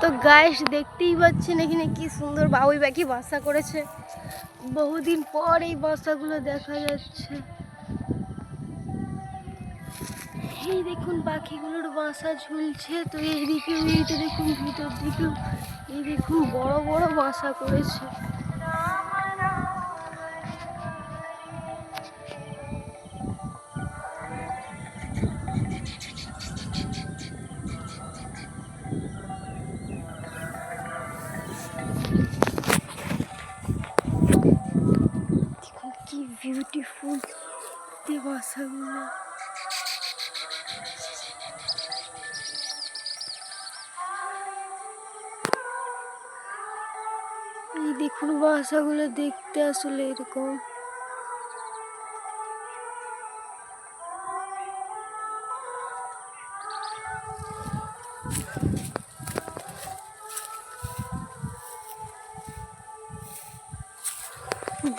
তো গাইস দেখতেই পাচ্ছেন এখানে কি সুন্দর বাবুই পাখি বাসা করেছে। বহুদিন পর এই বাসাগুলো দেখা যাচ্ছে। এই দেখুন পাখিগুলোর বাসা ঝুলছে। তো এইদিকে এইটা দেখুন, ভিতর দিকে এই দেখুন বড় বড় বাসা করেছে। কি বিউটিফুল এই বাসাগুলো। এই দেখুন বাসাগুলো দেখতে আসলে এরকম।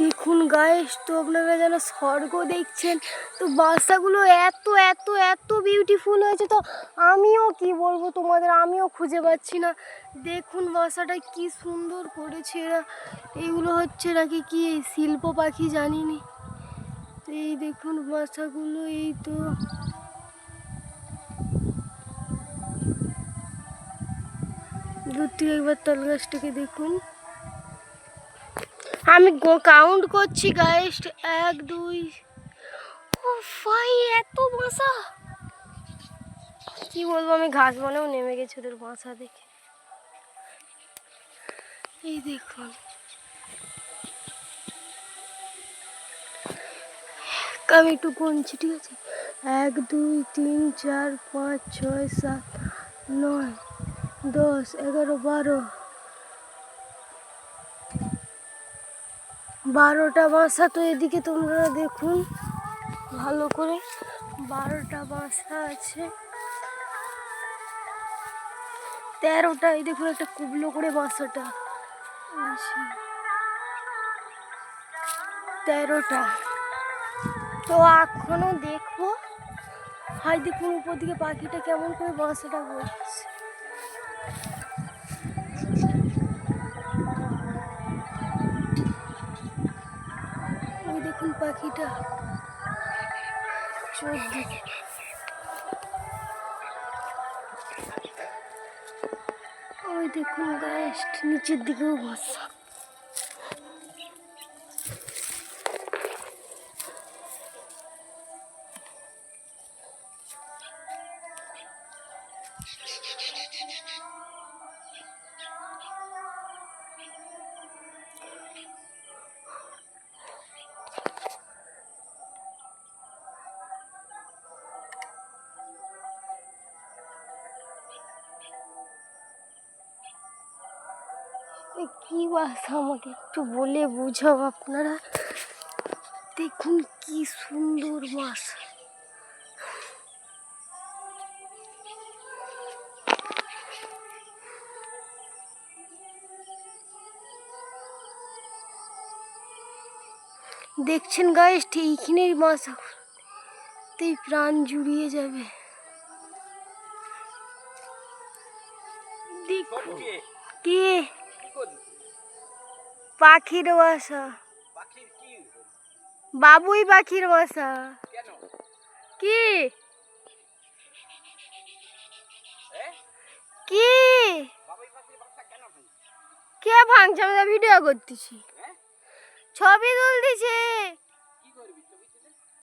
দেখুন গাইস, তো আপনারা যেন স্বর্গ দেখছেন। তো বাসাগুলো এত এত এত বিউটিফুল হয়েছে, তো আমিও কি বলবো তোমাদের, আমিও খুঁজে পাচ্ছি না। দেখুন বাসাটা কি সুন্দর করেছে এরা। এইগুলো হচ্ছে নাকি কি শিল্প পাখি জানিনি। তো এই দেখুন বাসাগুলো, এই তো দূর থেকে একবার তাল গাছটাকে দেখুন। আমি কাউন্ট করছি গাইস, 1 2, ও ভাই এত বাসা কি বলবো। আমি ঘাস বনেও নেমে গেছি ওদের বাসা দেখে। এই দেখুন আমি একটু গুনছি, ঠিক আছে? 1 2 3 4 5 6 7 9 10 11 12টা বাসা। তো এদিকে তোমরা দেখুন ভালো করে, 12টা বাসা আছে। 13টা, এই দেখুন একটা কুবলো করে বাসাটা 13টা। তো এখনো দেখবো। হয় দেখুন উপর দিকে পাখিটা কেমন করে বাসাটা করছে। ওই দেখুন পাখিটা চোরদিকে। ওই দেখুন গাইস নিচের দিকেও বাসা। কি বাসা আমাকে একটু বলে বুঝাও আপনারা। দেখুন কি সুন্দর বাসা। দেখছেন গাইস, এইখানেই বাসা, তেই প্রাণ জুড়িয়ে যাবে। দেখুন কি পাখির বাসা, বাবুই পাখির বাসা। কি কি কে ভাঙছে? আমি ভিডিও করতেছি, ছবি তুলতেছি।